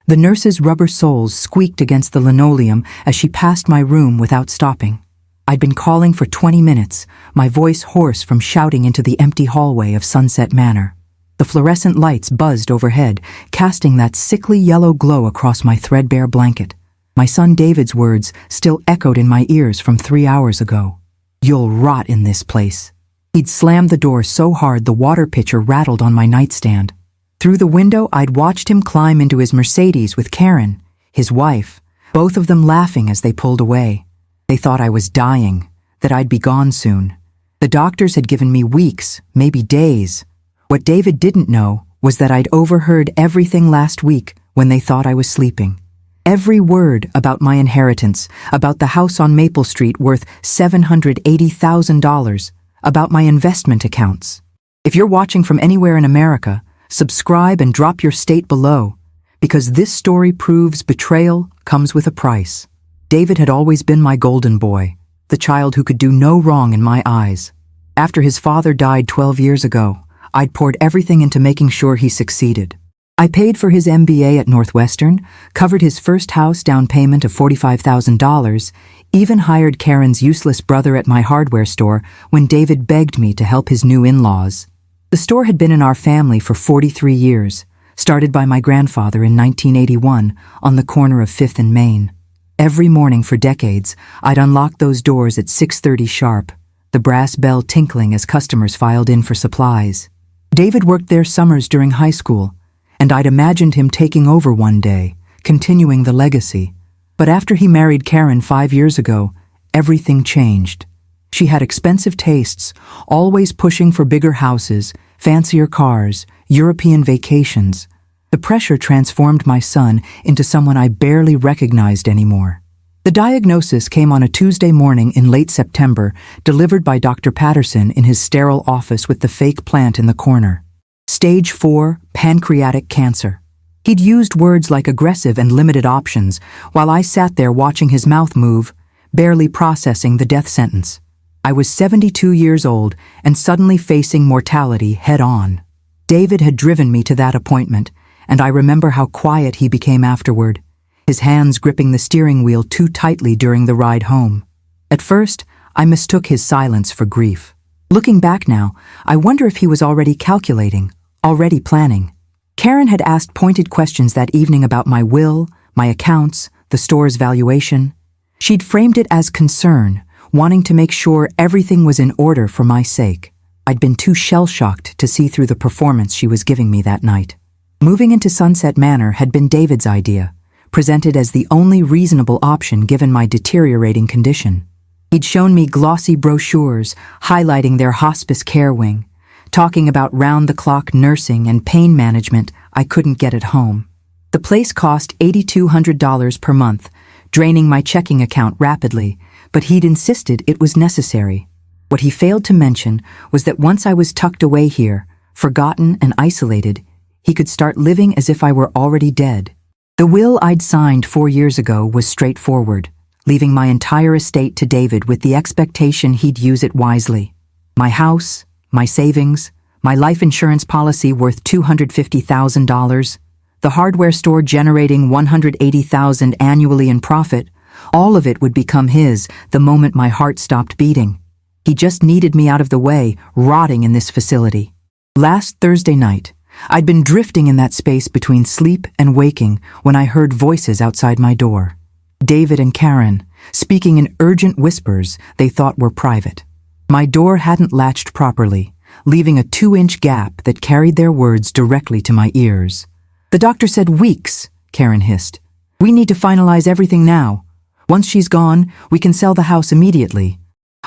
The nurse's rubber soles squeaked against the linoleum as she passed my room without stopping. I'd been calling for 20 minutes, my voice hoarse from shouting into the empty hallway of Sunset Manor. The fluorescent lights buzzed overhead, casting that sickly yellow glow across my threadbare blanket. My son David's words still echoed in my ears from 3 hours ago. "You'll rot in this place." He'd slammed the door so hard the water pitcher rattled on my nightstand. Through the window, I'd watched him climb into his Mercedes with Karen, his wife, both of them laughing as they pulled away. They thought I was dying, that I'd be gone soon. The doctors had given me weeks, maybe days. What David didn't know was that I'd overheard everything last week when they thought I was sleeping. Every word about my inheritance, about the house on Maple Street worth $780,000, about my investment accounts. If you're watching from anywhere in America, subscribe and drop your state below, because this story proves betrayal comes with a price. David had always been my golden boy, the child who could do no wrong in my eyes. After his father died 12 years ago, I'd poured everything into making sure he succeeded. I paid for his MBA at Northwestern, covered his first house down payment of $45,000, even hired Karen's useless brother at my hardware store when David begged me to help his new in-laws. The store had been in our family for 43 years, started by my grandfather in 1981 on the corner of 5th and Main. Every morning for decades, I'd unlock those doors at 6:30 sharp, the brass bell tinkling as customers filed in for supplies. David worked there summers during high school, and I'd imagined him taking over one day, continuing the legacy. But after he married Karen 5 years ago, everything changed. She had expensive tastes, always pushing for bigger houses, fancier cars, European vacations. The pressure transformed my son into someone I barely recognized anymore. The diagnosis came on a Tuesday morning in late September, delivered by Dr. Patterson in his sterile office with the fake plant in the corner. Stage 4, pancreatic cancer. He'd used words like aggressive and limited options, while I sat there watching his mouth move, barely processing the death sentence. I was 72 years old and suddenly facing mortality head-on. David had driven me to that appointment, and I remember how quiet he became afterward, his hands gripping the steering wheel too tightly during the ride home. At first, I mistook his silence for grief. Looking back now, I wonder if he was already calculating, already planning. Karen had asked pointed questions that evening about my will, my accounts, the store's valuation. She'd framed it as concern, wanting to make sure everything was in order for my sake. I'd been too shell-shocked to see through the performance she was giving me that night. Moving into Sunset Manor had been David's idea, presented as the only reasonable option given my deteriorating condition. He'd shown me glossy brochures highlighting their hospice care wing, talking about round-the-clock nursing and pain management I couldn't get at home. The place cost $8,200 per month, draining my checking account rapidly, but he'd insisted it was necessary. What he failed to mention was that once I was tucked away here, forgotten and isolated, he could start living as if I were already dead. The will I'd signed 4 years ago was straightforward, leaving my entire estate to David with the expectation he'd use it wisely. My house, my savings, my life insurance policy worth $250,000, the hardware store generating $180,000 annually in profit, all of it would become his the moment my heart stopped beating. He just needed me out of the way, rotting in this facility. Last Thursday night, I'd been drifting in that space between sleep and waking when I heard voices outside my door. David and Karen, speaking in urgent whispers they thought were private. My door hadn't latched properly, leaving a 2-inch gap that carried their words directly to my ears. "The doctor said weeks," Karen hissed. "We need to finalize everything now. Once she's gone, we can sell the house immediately.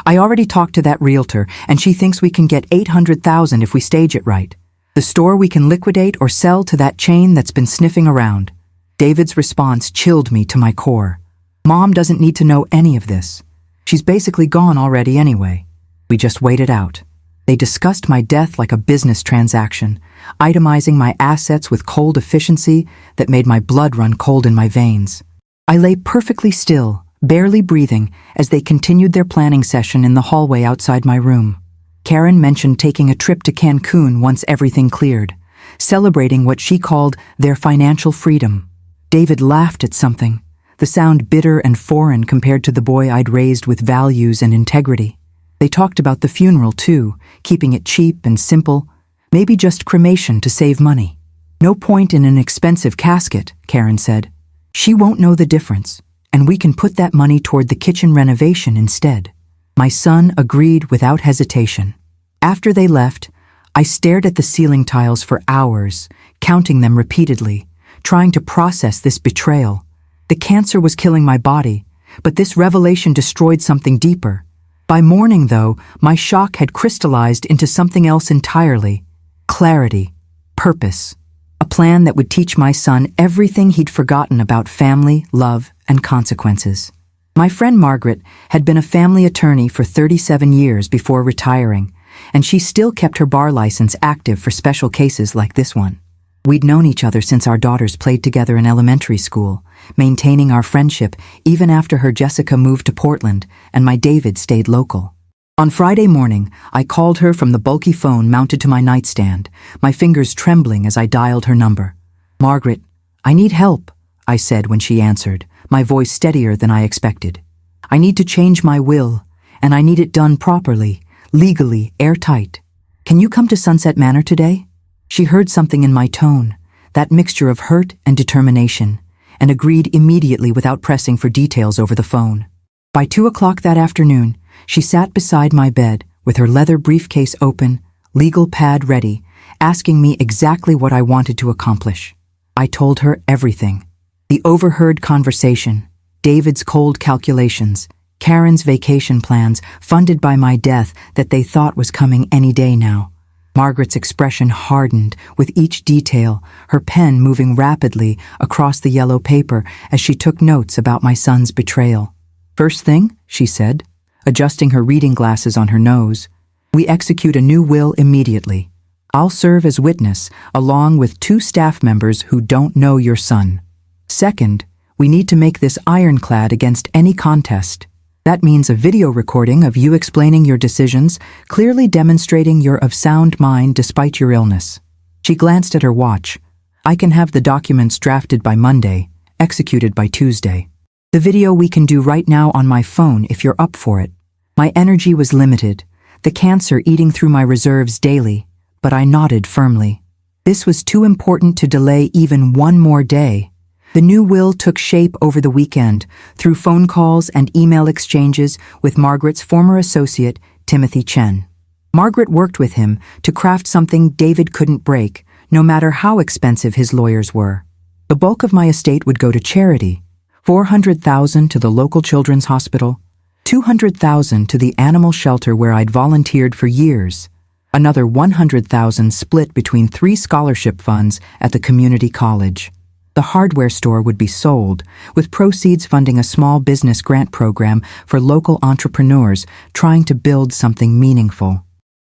I already talked to that realtor, and she thinks we can get $800,000 if we stage it right. The store we can liquidate or sell to that chain that's been sniffing around." David's response chilled me to my core. Mom doesn't need to know any of this. She's basically gone already anyway. We just wait it out. They discussed my death like a business transaction, itemizing my assets with cold efficiency that made my blood run cold in my veins. I lay perfectly still, barely breathing, as they continued their planning session in the hallway outside my room. Karen mentioned taking a trip to Cancun once everything cleared, celebrating what she called their financial freedom. David laughed at something, the sound bitter and foreign compared to the boy I'd raised with values and integrity. They talked about the funeral too, keeping it cheap and simple, maybe just cremation to save money. No point in an expensive casket, Karen said. She won't know the difference, and we can put that money toward the kitchen renovation instead. My son agreed without hesitation. After they left, I stared at the ceiling tiles for hours, counting them repeatedly, trying to process this betrayal. The cancer was killing my body, but this revelation destroyed something deeper. By morning, though, my shock had crystallized into something else entirely. Clarity, purpose, a plan that would teach my son everything he'd forgotten about family, love, and consequences. My friend Margaret had been a family attorney for 37 years before retiring, and she still kept her bar license active for special cases like this one. We'd known each other since our daughters played together in elementary school, maintaining our friendship even after her Jessica moved to Portland and my David stayed local. On Friday morning, I called her from the bulky phone mounted to my nightstand, my fingers trembling as I dialed her number. "Margaret, I need help," I said when she answered, my voice steadier than I expected. "I need to change my will, and I need it done properly, legally, airtight. Can you come to Sunset Manor today?" She heard something in my tone, that mixture of hurt and determination, and agreed immediately without pressing for details over the phone. By 2 o'clock that afternoon, she sat beside my bed with her leather briefcase open, legal pad ready, asking me exactly what I wanted to accomplish. I told her everything. The overheard conversation, David's cold calculations, Karen's vacation plans funded by my death that they thought was coming any day now. Margaret's expression hardened with each detail, her pen moving rapidly across the yellow paper as she took notes about my son's betrayal. "First thing," she said, adjusting her reading glasses on her nose, "we execute a new will immediately. I'll serve as witness, along with 2 staff members who don't know your son. Second, we need to make this ironclad against any contest. That means a video recording of you explaining your decisions, clearly demonstrating you're of sound mind despite your illness." She glanced at her watch. "I can have the documents drafted by Monday, executed by Tuesday. The video we can do right now on my phone if you're up for it." My energy was limited, the cancer eating through my reserves daily, but I nodded firmly. This was too important to delay even one more day. The new will took shape over the weekend through phone calls and email exchanges with Margaret's former associate, Timothy Chen. Margaret worked with him to craft something David couldn't break, no matter how expensive his lawyers were. The bulk of my estate would go to charity, $400,000 to the local children's hospital, $200,000 to the animal shelter where I'd volunteered for years, another $100,000 split between 3 scholarship funds at the community college. The hardware store would be sold, with proceeds funding a small business grant program for local entrepreneurs trying to build something meaningful.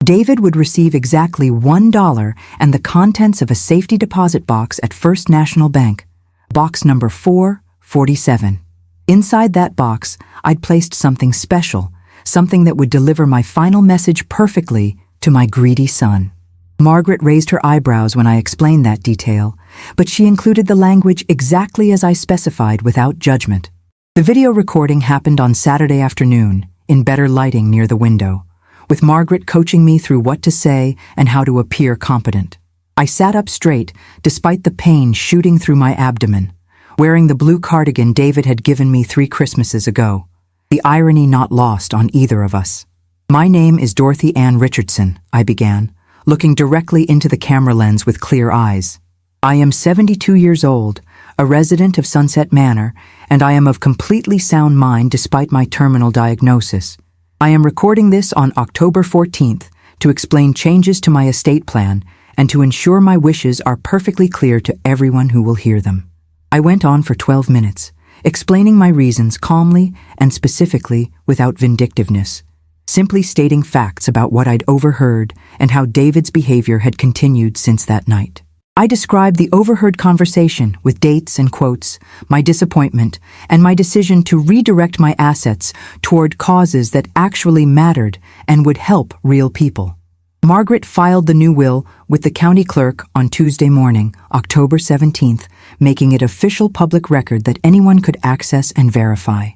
David would receive exactly $1 and the contents of a safety deposit box at First National Bank, box number 447. Inside that box, I'd placed something special, something that would deliver my final message perfectly to my greedy son. Margaret raised her eyebrows when I explained that detail, but she included the language exactly as I specified without judgment. The video recording happened on Saturday afternoon, in better lighting near the window, with Margaret coaching me through what to say and how to appear competent. I sat up straight, despite the pain shooting through my abdomen, wearing the blue cardigan David had given me 3 Christmases ago, the irony not lost on either of us. "My name is Dorothy Ann Richardson," I began, looking directly into the camera lens with clear eyes. "I am 72 years old, a resident of Sunset Manor, and I am of completely sound mind despite my terminal diagnosis. I am recording this on October 14th to explain changes to my estate plan and to ensure my wishes are perfectly clear to everyone who will hear them." I went on for 12 minutes, explaining my reasons calmly and specifically without vindictiveness, simply stating facts about what I'd overheard and how David's behavior had continued since that night. I described the overheard conversation with dates and quotes, my disappointment, and my decision to redirect my assets toward causes that actually mattered and would help real people. Margaret filed the new will with the county clerk on Tuesday morning, October 17th, making it official public record that anyone could access and verify.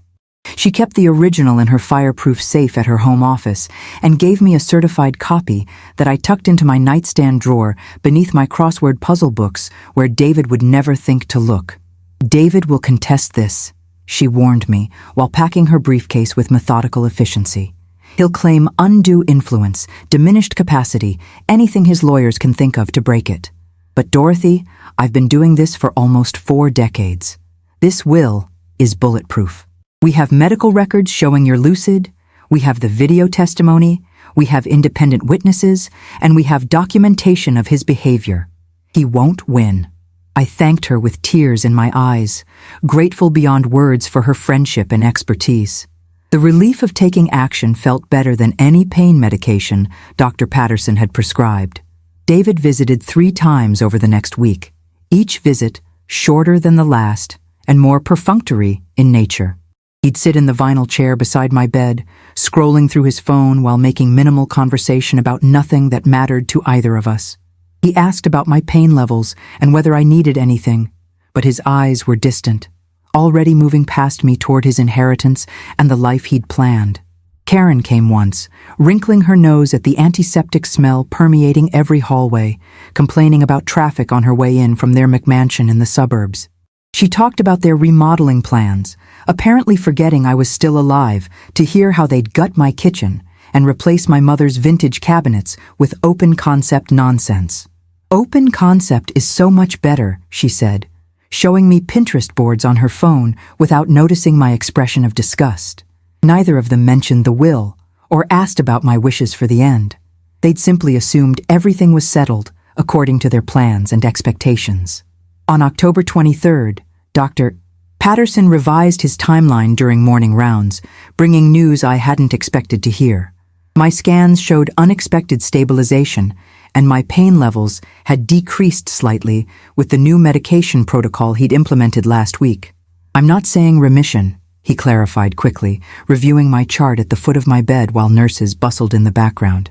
She kept the original in her fireproof safe at her home office and gave me a certified copy that I tucked into my nightstand drawer beneath my crossword puzzle books where David would never think to look. "David will contest this," she warned me while packing her briefcase with methodical efficiency. "He'll claim undue influence, diminished capacity, anything his lawyers can think of to break it. But Dorothy, I've been doing this for almost 4 decades. This will is bulletproof. We have medical records showing you're lucid, we have the video testimony, we have independent witnesses, and we have documentation of his behavior. He won't win." I thanked her with tears in my eyes, grateful beyond words for her friendship and expertise. The relief of taking action felt better than any pain medication Dr. Patterson had prescribed. David visited 3 times over the next week, each visit shorter than the last and more perfunctory in nature. He'd sit in the vinyl chair beside my bed, scrolling through his phone while making minimal conversation about nothing that mattered to either of us. He asked about my pain levels and whether I needed anything, but his eyes were distant, already moving past me toward his inheritance and the life he'd planned. Karen came once, wrinkling her nose at the antiseptic smell permeating every hallway, complaining about traffic on her way in from their McMansion in the suburbs. She talked about their remodeling plans, apparently forgetting I was still alive to hear how they'd gut my kitchen and replace my mother's vintage cabinets with open concept nonsense. "Open concept is so much better," she said, showing me Pinterest boards on her phone without noticing my expression of disgust. Neither of them mentioned the will or asked about my wishes for the end. They'd simply assumed everything was settled according to their plans and expectations. On October 23rd, Dr. Patterson revised his timeline during morning rounds, bringing news I hadn't expected to hear. My scans showed unexpected stabilization, and my pain levels had decreased slightly with the new medication protocol he'd implemented last week. "I'm not saying remission," he clarified quickly, reviewing my chart at the foot of my bed while nurses bustled in the background.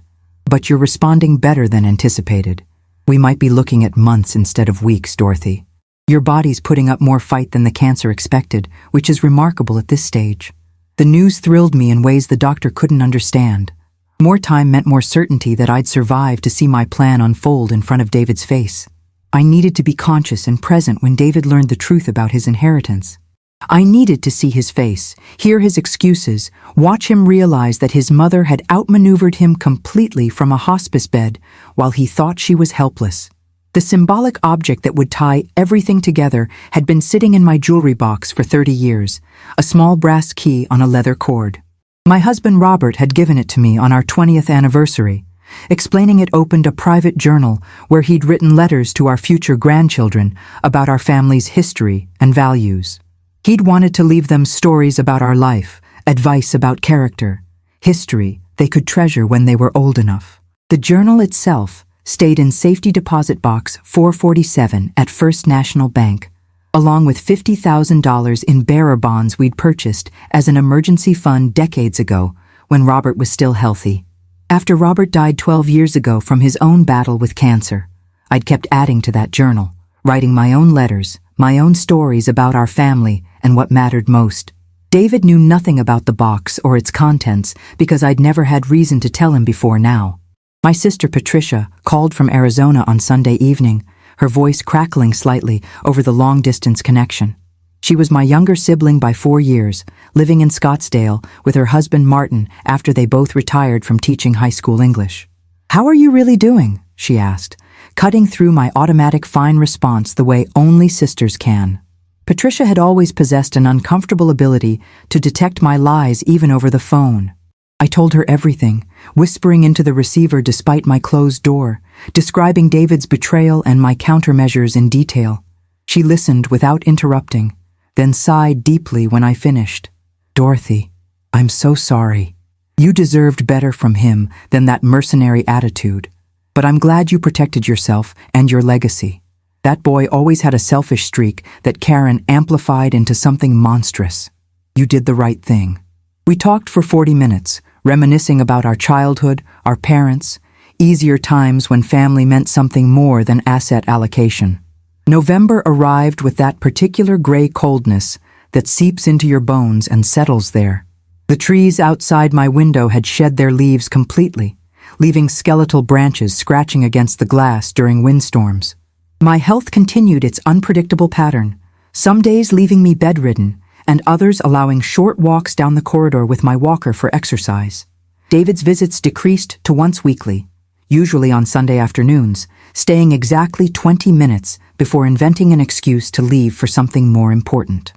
"But you're responding better than anticipated. We might be looking at months instead of weeks, Dorothy. Your body's putting up more fight than the cancer expected, which is remarkable at this stage." The news thrilled me in ways the doctor couldn't understand. More time meant more certainty that I'd survive to see my plan unfold in front of David's face. I needed to be conscious and present when David learned the truth about his inheritance. I needed to see his face, hear his excuses, watch him realize that his mother had outmaneuvered him completely from a hospice bed while he thought she was helpless. The symbolic object that would tie everything together had been sitting in my jewelry box for 30 years, a small brass key on a leather cord. My husband Robert had given it to me on our 20th anniversary, explaining it opened a private journal where he'd written letters to our future grandchildren about our family's history and values. He'd wanted to leave them stories about our life, advice about character, history they could treasure when they were old enough. The journal itself stayed in safety deposit box 447 at First National Bank, along with $50,000 in bearer bonds we'd purchased as an emergency fund decades ago when Robert was still healthy. After Robert died 12 years ago from his own battle with cancer, I'd kept adding to that journal, writing my own letters, my own stories about our family and what mattered most. David knew nothing about the box or its contents because I'd never had reason to tell him before now. My sister Patricia called from Arizona on Sunday evening, her voice crackling slightly over the long-distance connection. She was my younger sibling by 4 years, living in Scottsdale with her husband Martin after they both retired from teaching high school English. "How are you really doing?" she asked, cutting through my automatic fine response the way only sisters can. Patricia had always possessed an uncomfortable ability to detect my lies even over the phone. I told her everything, whispering into the receiver despite my closed door, describing David's betrayal and my countermeasures in detail. She listened without interrupting, then sighed deeply when I finished. "Dorothy, I'm so sorry. You deserved better from him than that mercenary attitude. But I'm glad you protected yourself and your legacy. That boy always had a selfish streak that Karen amplified into something monstrous. You did the right thing." We talked for 40 minutes, reminiscing about our childhood, our parents, easier times when family meant something more than asset allocation. November arrived with that particular gray coldness that seeps into your bones and settles there. The trees outside my window had shed their leaves completely, leaving skeletal branches scratching against the glass during windstorms. My health continued its unpredictable pattern, some days leaving me bedridden, and others allowing short walks down the corridor with my walker for exercise. David's visits decreased to once weekly, usually on Sunday afternoons, staying exactly 20 minutes before inventing an excuse to leave for something more important.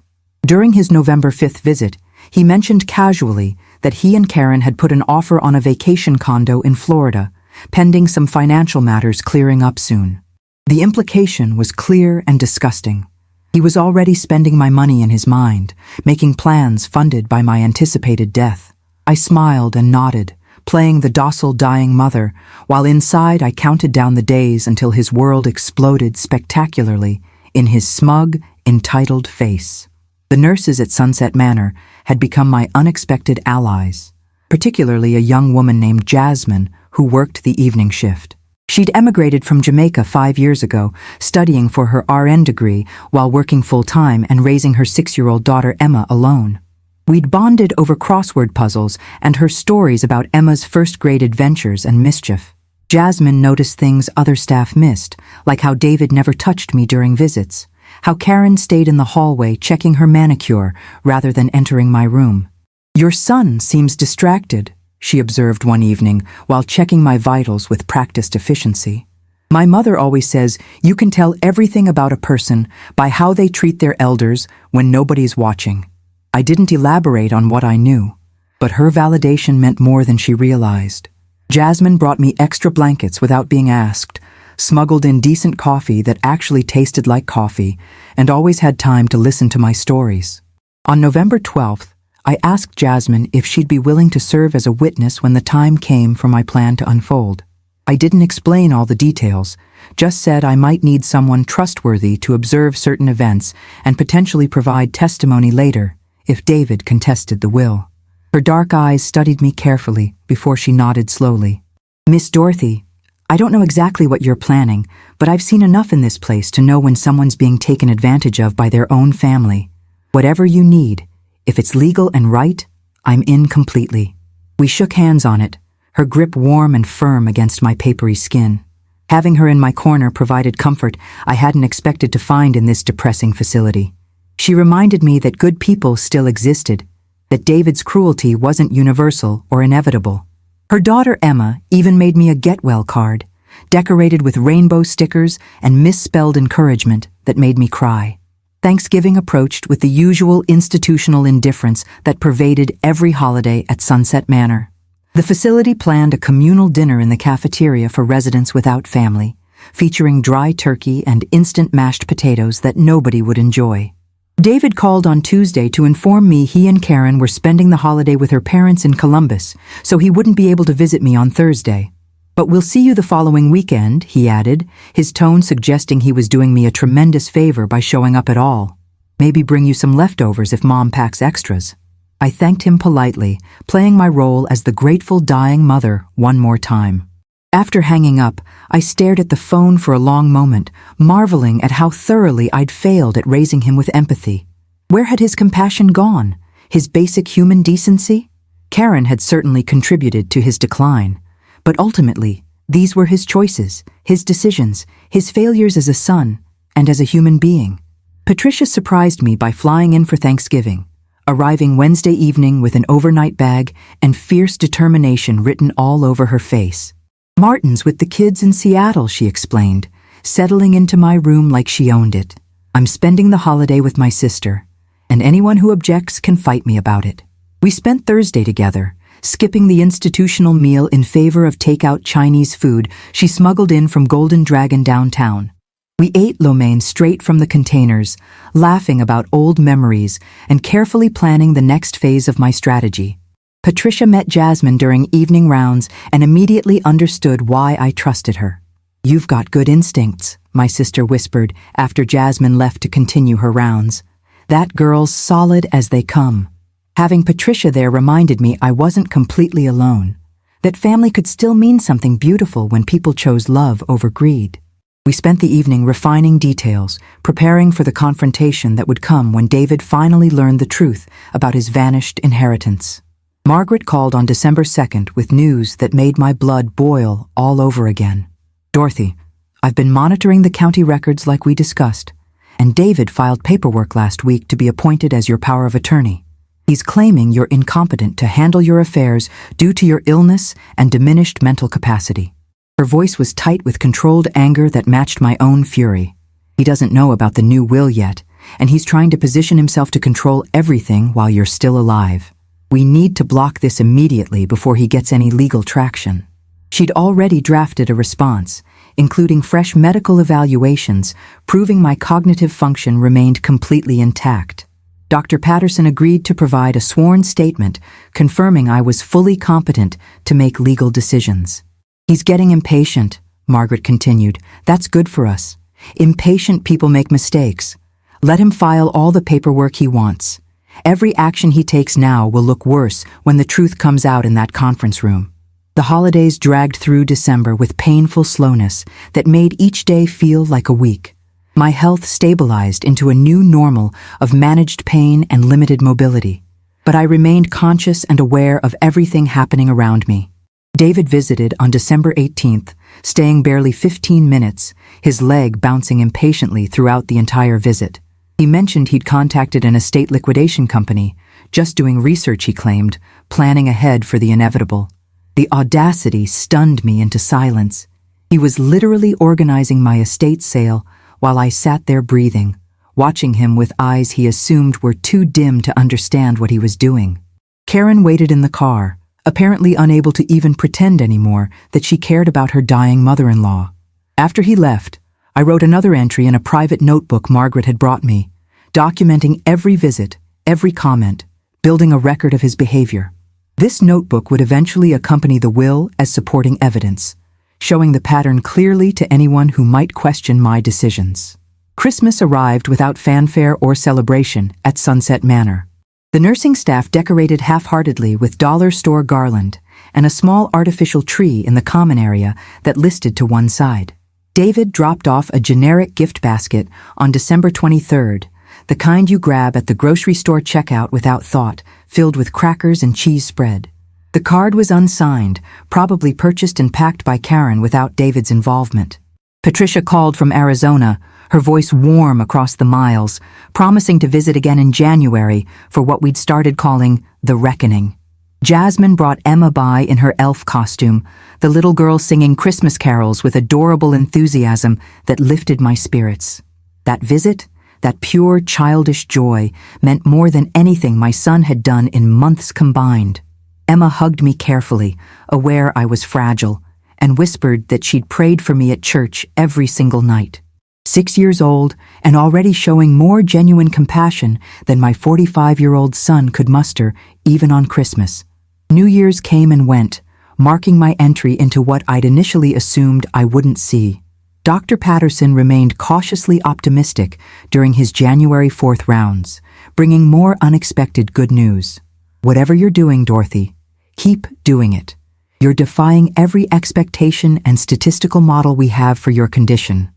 During his November 5th visit, he mentioned casually that he and Karen had put an offer on a vacation condo in Florida, pending some financial matters clearing up soon. The implication was clear and disgusting. He was already spending my money in his mind, making plans funded by my anticipated death. I smiled and nodded, playing the docile dying mother, while inside I counted down the days until his world exploded spectacularly in his smug, entitled face. The nurses at Sunset Manor had become my unexpected allies, particularly a young woman named Jasmine who worked the evening shift. She'd emigrated from Jamaica 5 years ago, studying for her RN degree while working full-time and raising her 6-year-old daughter Emma alone. We'd bonded over crossword puzzles and her stories about Emma's first-grade adventures and mischief. Jasmine noticed things other staff missed, like how David never touched me during visits, how Karen stayed in the hallway checking her manicure rather than entering my room. "Your son seems distracted," she observed one evening while checking my vitals with practiced efficiency. "My mother always says you can tell everything about a person by how they treat their elders when nobody's watching." I didn't elaborate on what I knew, but her validation meant more than she realized. Jasmine brought me extra blankets without being asked, smuggled in decent coffee that actually tasted like coffee, and always had time to listen to my stories. On November 12th, I asked Jasmine if she'd be willing to serve as a witness when the time came for my plan to unfold. I didn't explain all the details, just said I might need someone trustworthy to observe certain events and potentially provide testimony later if David contested the will. Her dark eyes studied me carefully before she nodded slowly. "Miss Dorothy, I don't know exactly what you're planning, but I've seen enough in this place to know when someone's being taken advantage of by their own family. Whatever you need, if it's legal and right, I'm in completely." We shook hands on it, her grip warm and firm against my papery skin. Having her in my corner provided comfort I hadn't expected to find in this depressing facility. She reminded me that good people still existed, that David's cruelty wasn't universal or inevitable. Her daughter Emma even made me a get well card, decorated with rainbow stickers and misspelled encouragement that made me cry. Thanksgiving approached with the usual institutional indifference that pervaded every holiday at Sunset Manor. The facility planned a communal dinner in the cafeteria for residents without family, featuring dry turkey and instant mashed potatoes that nobody would enjoy. David called on Tuesday to inform me he and Karen were spending the holiday with her parents in Columbus, so he wouldn't be able to visit me on Thursday. "But we'll see you the following weekend," he added, his tone suggesting he was doing me a tremendous favor by showing up at all. "Maybe bring you some leftovers if Mom packs extras." I thanked him politely, playing my role as the grateful dying mother one more time. After hanging up, I stared at the phone for a long moment, marveling at how thoroughly I'd failed at raising him with empathy. Where had his compassion gone? His basic human decency? Karen had certainly contributed to his decline. But ultimately, these were his choices, his decisions, his failures as a son, and as a human being. Patricia surprised me by flying in for Thanksgiving, arriving Wednesday evening with an overnight bag and fierce determination written all over her face. "Martin's with the kids in Seattle," she explained, settling into my room like she owned it. "I'm spending the holiday with my sister, and anyone who objects can fight me about it." We spent Thursday together, skipping the institutional meal in favor of takeout Chinese food she smuggled in from Golden Dragon downtown. We ate lo mein straight from the containers, laughing about old memories and carefully planning the next phase of my strategy. Patricia met Jasmine during evening rounds and immediately understood why I trusted her. "You've got good instincts," my sister whispered after Jasmine left to continue her rounds. "That girl's solid as they come." Having Patricia there reminded me I wasn't completely alone, that family could still mean something beautiful when people chose love over greed. We spent the evening refining details, preparing for the confrontation that would come when David finally learned the truth about his vanished inheritance. Margaret called on December 2nd with news that made my blood boil all over again. "Dorothy, I've been monitoring the county records like we discussed, and David filed paperwork last week to be appointed as your power of attorney. He's claiming you're incompetent to handle your affairs due to your illness and diminished mental capacity." Her voice was tight with controlled anger that matched my own fury. "He doesn't know about the new will yet, and he's trying to position himself to control everything while you're still alive. We need to block this immediately before he gets any legal traction." She'd already drafted a response, including fresh medical evaluations, proving my cognitive function remained completely intact. Dr. Patterson agreed to provide a sworn statement confirming I was fully competent to make legal decisions. "He's getting impatient," Margaret continued. "That's good for us. Impatient people make mistakes. Let him file all the paperwork he wants. Every action he takes now will look worse when the truth comes out in that conference room." The holidays dragged through December with painful slowness that made each day feel like a week. My health stabilized into a new normal of managed pain and limited mobility, but I remained conscious and aware of everything happening around me. David visited on December 18th, staying barely 15 minutes, his leg bouncing impatiently throughout the entire visit. He mentioned he'd contacted an estate liquidation company, just doing research, he claimed, planning ahead for the inevitable. The audacity stunned me into silence. He was literally organizing my estate sale while I sat there breathing, watching him with eyes he assumed were too dim to understand what he was doing. Karen waited in the car, apparently unable to even pretend anymore that she cared about her dying mother-in-law. After he left, I wrote another entry in a private notebook Margaret had brought me, documenting every visit, every comment, building a record of his behavior. This notebook would eventually accompany the will as supporting evidence, showing the pattern clearly to anyone who might question my decisions. Christmas arrived without fanfare or celebration at Sunset Manor. The nursing staff decorated half-heartedly with dollar store garland and a small artificial tree in the common area that listed to one side. David dropped off a generic gift basket on December 23rd, the kind you grab at the grocery store checkout without thought, filled with crackers and cheese spread. The card was unsigned, probably purchased and packed by Karen without David's involvement. Patricia called from Arizona, her voice warm across the miles, promising to visit again in January for what we'd started calling the reckoning. Jasmine brought Emma by in her elf costume, the little girl singing Christmas carols with adorable enthusiasm that lifted my spirits. That visit, that pure childish joy, meant more than anything my son had done in months combined. Emma hugged me carefully, aware I was fragile, and whispered that she'd prayed for me at church every single night. 6 years old and already showing more genuine compassion than my 45-year-old son could muster even on Christmas. New Year's came and went, marking my entry into what I'd initially assumed I wouldn't see. Dr. Patterson remained cautiously optimistic during his January 4th rounds, bringing more unexpected good news. "Whatever you're doing, Dorothy, keep doing it. You're defying every expectation and statistical model we have for your condition."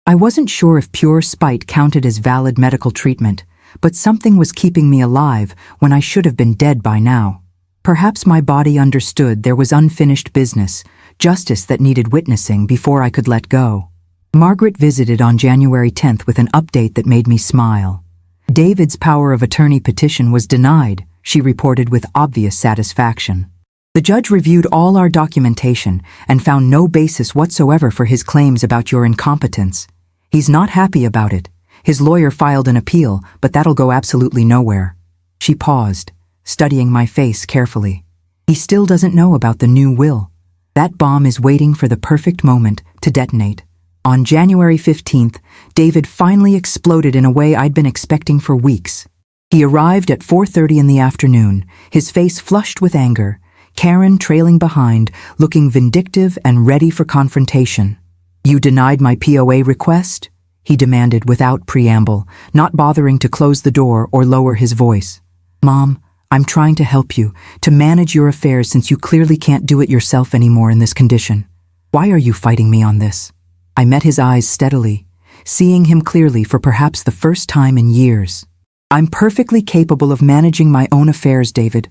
I wasn't sure if pure spite counted as valid medical treatment, but something was keeping me alive when I should have been dead by now. Perhaps my body understood there was unfinished business, justice that needed witnessing before I could let go. Margaret visited on January 10th with an update that made me smile. David's power of attorney petition was denied, she reported with obvious satisfaction. The judge reviewed all our documentation and found no basis whatsoever for his claims about your incompetence. He's not happy about it. His lawyer filed an appeal, but that'll go absolutely nowhere. She paused, studying my face carefully. He still doesn't know about the new will. That bomb is waiting for the perfect moment to detonate. On January 15th, David finally exploded in a way I'd been expecting for weeks. He arrived at 4:30 in the afternoon, his face flushed with anger, Karen trailing behind, looking vindictive and ready for confrontation. "You denied my POA request?" he demanded without preamble, not bothering to close the door or lower his voice. "Mom, I'm trying to help you, to manage your affairs since you clearly can't do it yourself anymore in this condition. Why are you fighting me on this?" I met his eyes steadily, seeing him clearly for perhaps the first time in years. I'm perfectly capable of managing my own affairs, David.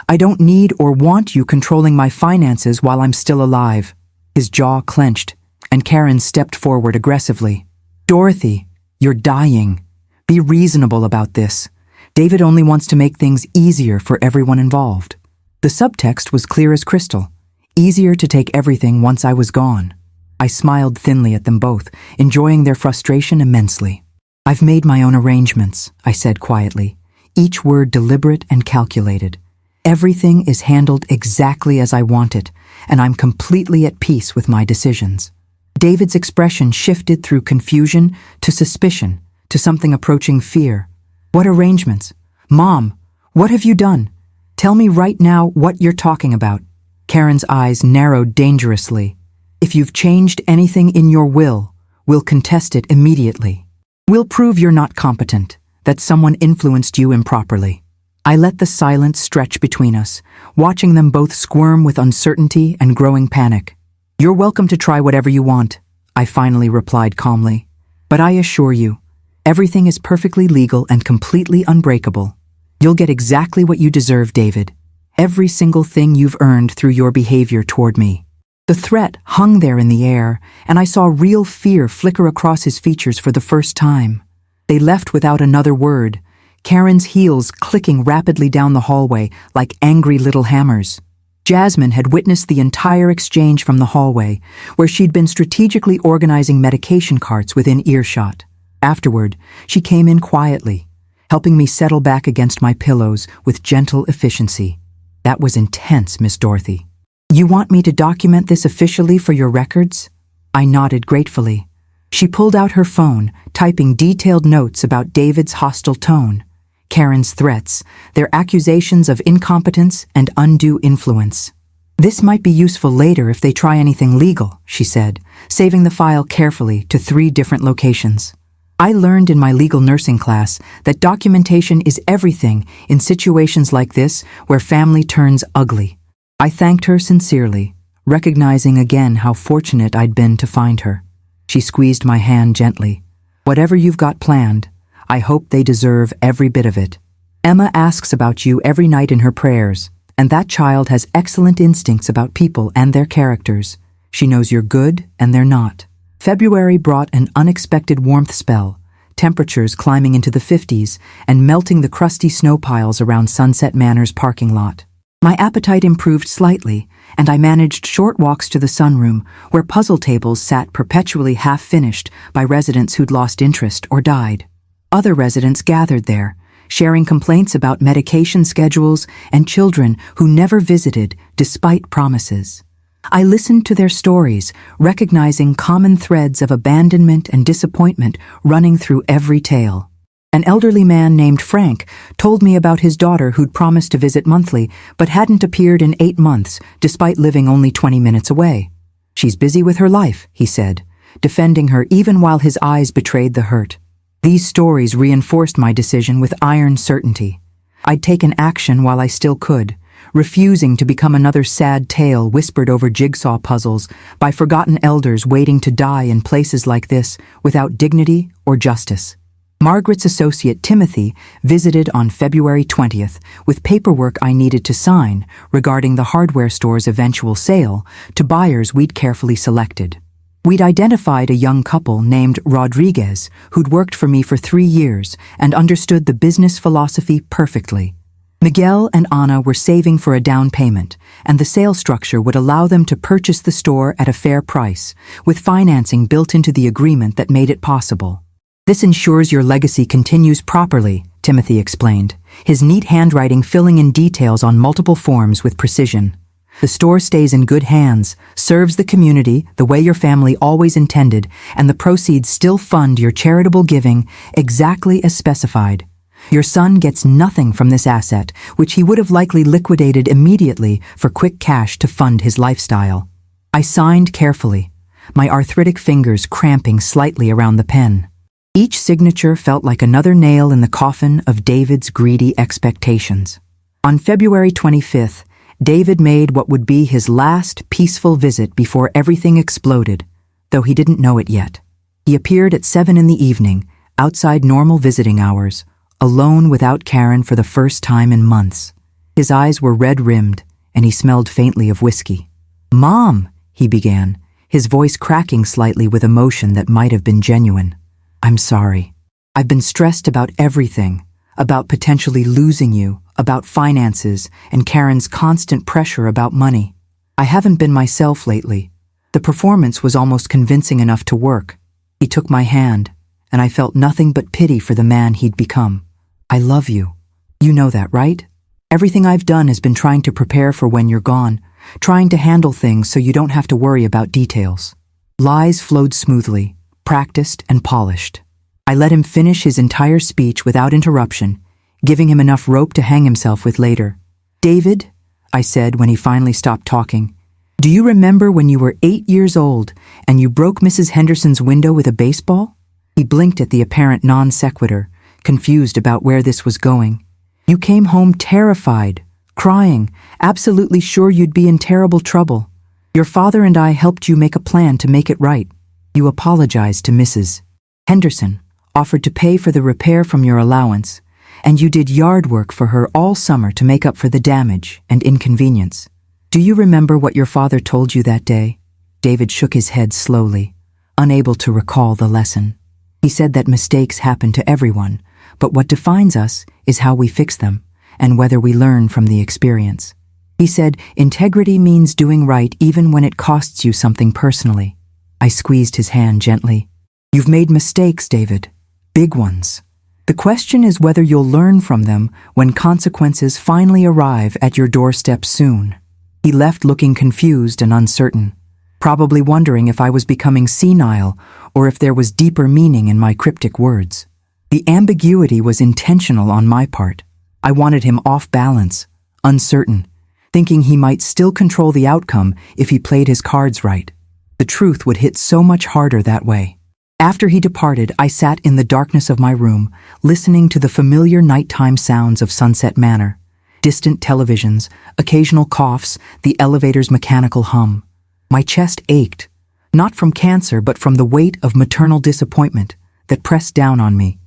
I don't need or want you controlling my finances while I'm still alive. His jaw clenched, and Karen stepped forward aggressively. Dorothy, you're dying. Be reasonable about this. David only wants to make things easier for everyone involved. The subtext was clear as crystal. Easier to take everything once I was gone. I smiled thinly at them both, enjoying their frustration immensely. I've made my own arrangements, I said quietly, each word deliberate and calculated. Everything is handled exactly as I want it, and I'm completely at peace with my decisions. David's expression shifted through confusion to suspicion, to something approaching fear. What arrangements? Mom, what have you done? Tell me right now what you're talking about. Karen's eyes narrowed dangerously. If you've changed anything in your will, we'll contest it immediately. We'll prove you're not competent, that someone influenced you improperly. I let the silence stretch between us, watching them both squirm with uncertainty and growing panic. You're welcome to try whatever you want, I finally replied calmly. But I assure you, everything is perfectly legal and completely unbreakable. You'll get exactly what you deserve, David. Every single thing you've earned through your behavior toward me. The threat hung there in the air, and I saw real fear flicker across his features for the first time. They left without another word, Karen's heels clicking rapidly down the hallway like angry little hammers. Jasmine had witnessed the entire exchange from the hallway, where she'd been strategically organizing medication carts within earshot. Afterward, she came in quietly, helping me settle back against my pillows with gentle efficiency. That was intense, Miss Dorothy. You want me to document this officially for your records? I nodded gratefully. She pulled out her phone, typing detailed notes about David's hostile tone, Karen's threats, their accusations of incompetence and undue influence. This might be useful later if they try anything legal, she said, saving the file carefully to 3 different locations. I learned in my legal nursing class that documentation is everything in situations like this where family turns ugly. I thanked her sincerely, recognizing again how fortunate I'd been to find her. She squeezed my hand gently. Whatever you've got planned, I hope they deserve every bit of it. Emma asks about you every night in her prayers, and that child has excellent instincts about people and their characters. She knows you're good and they're not. February brought an unexpected warmth spell, temperatures climbing into the 50s and melting the crusty snow piles around Sunset Manor's parking lot. My appetite improved slightly, and I managed short walks to the sunroom, where puzzle tables sat perpetually half-finished by residents who'd lost interest or died. Other residents gathered there, sharing complaints about medication schedules and children who never visited despite promises. I listened to their stories, recognizing common threads of abandonment and disappointment running through every tale. An elderly man named Frank told me about his daughter who'd promised to visit monthly but hadn't appeared in 8 months despite living only 20 minutes away. She's busy with her life, he said, defending her even while his eyes betrayed the hurt. These stories reinforced my decision with iron certainty. I'd taken action while I still could, refusing to become another sad tale whispered over jigsaw puzzles by forgotten elders waiting to die in places like this without dignity or justice. Margaret's associate Timothy visited on February 20th with paperwork I needed to sign regarding the hardware store's eventual sale to buyers we'd carefully selected. We'd identified a young couple named Rodriguez who'd worked for me for 3 years and understood the business philosophy perfectly. Miguel and Ana were saving for a down payment, and the sale structure would allow them to purchase the store at a fair price, with financing built into the agreement that made it possible. This ensures your legacy continues properly, Timothy explained, his neat handwriting filling in details on multiple forms with precision. The store stays in good hands, serves the community the way your family always intended, and the proceeds still fund your charitable giving exactly as specified. Your son gets nothing from this asset, which he would have likely liquidated immediately for quick cash to fund his lifestyle. I signed carefully, my arthritic fingers cramping slightly around the pen. Each signature felt like another nail in the coffin of David's greedy expectations. On February 25th, David made what would be his last peaceful visit before everything exploded, though he didn't know it yet. He appeared at 7 in the evening, outside normal visiting hours, alone without Karen for the first time in months. His eyes were red-rimmed, and he smelled faintly of whiskey. "Mom," he began, his voice cracking slightly with emotion that might have been genuine. "I'm sorry. I've been stressed about everything, about potentially losing you, about finances, and Karen's constant pressure about money. I haven't been myself lately. The performance was almost convincing enough to work." He took my hand, and I felt nothing but pity for the man he'd become. "I love you. You know that, right? Everything I've done has been trying to prepare for when you're gone, trying to handle things so you don't have to worry about details." Lies flowed smoothly, practiced and polished. I let him finish his entire speech without interruption, giving him enough rope to hang himself with later. "David," I said when he finally stopped talking, "do you remember when you were 8 years old and you broke Mrs. Henderson's window with a baseball?" He blinked at the apparent non sequitur, confused about where this was going. "You came home terrified, crying, absolutely sure you'd be in terrible trouble. Your father and I helped you make a plan to make it right. You apologized to Mrs. Henderson, offered to pay for the repair from your allowance, and you did yard work for her all summer to make up for the damage and inconvenience. Do you remember what your father told you that day?" David shook his head slowly, unable to recall the lesson. "He said that mistakes happen to everyone, but what defines us is how we fix them and whether we learn from the experience. He said integrity means doing right even when it costs you something personally." I squeezed his hand gently. "You've made mistakes, David. Big ones. The question is whether you'll learn from them when consequences finally arrive at your doorstep soon." He left looking confused and uncertain, probably wondering if I was becoming senile or if there was deeper meaning in my cryptic words. The ambiguity was intentional on my part. I wanted him off balance, uncertain, thinking he might still control the outcome if he played his cards right. The truth would hit so much harder that way. After he departed, I sat in the darkness of my room, listening to the familiar nighttime sounds of Sunset Manor, distant televisions, occasional coughs, the elevator's mechanical hum. My chest ached, not from cancer but from the weight of maternal disappointment that pressed down on me.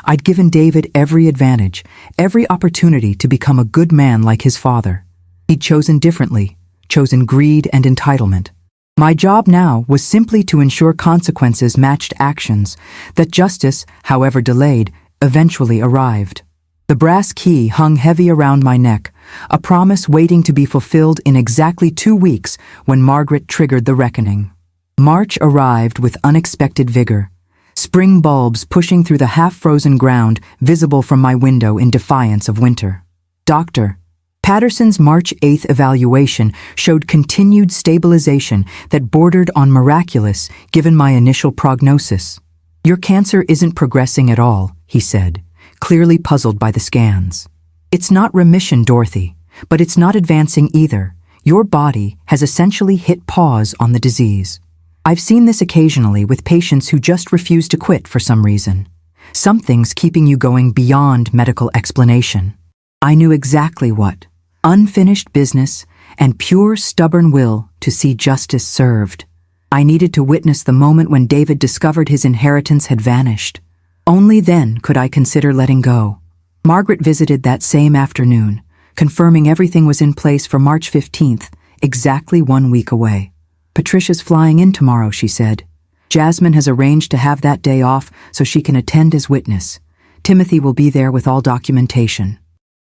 I'd given David every advantage, every opportunity to become a good man like his father. He'd chosen differently, chosen greed and entitlement. My job now was simply to ensure consequences matched actions, that justice, however delayed, eventually arrived. The brass key hung heavy around my neck, a promise waiting to be fulfilled in exactly 2 weeks when Margaret triggered the reckoning. March arrived with unexpected vigor, spring bulbs pushing through the half-frozen ground visible from my window in defiance of winter. Dr. Patterson's March 8th evaluation showed continued stabilization that bordered on miraculous given my initial prognosis. "Your cancer isn't progressing at all," he said, clearly puzzled by the scans. "It's not remission, Dorothy, but it's not advancing either. Your body has essentially hit pause on the disease." I've seen this occasionally with patients who just refuse to quit for some reason. Something's keeping you going beyond medical explanation. I knew exactly what. Unfinished business and pure stubborn will to see justice served. I needed to witness the moment when David discovered his inheritance had vanished. Only then could I consider letting go. Margaret visited that same afternoon, confirming everything was in place for March 15th, exactly 1 week away. "Patricia's flying in tomorrow," she said. "Jasmine has arranged to have that day off so she can attend as witness. Timothy will be there with all documentation."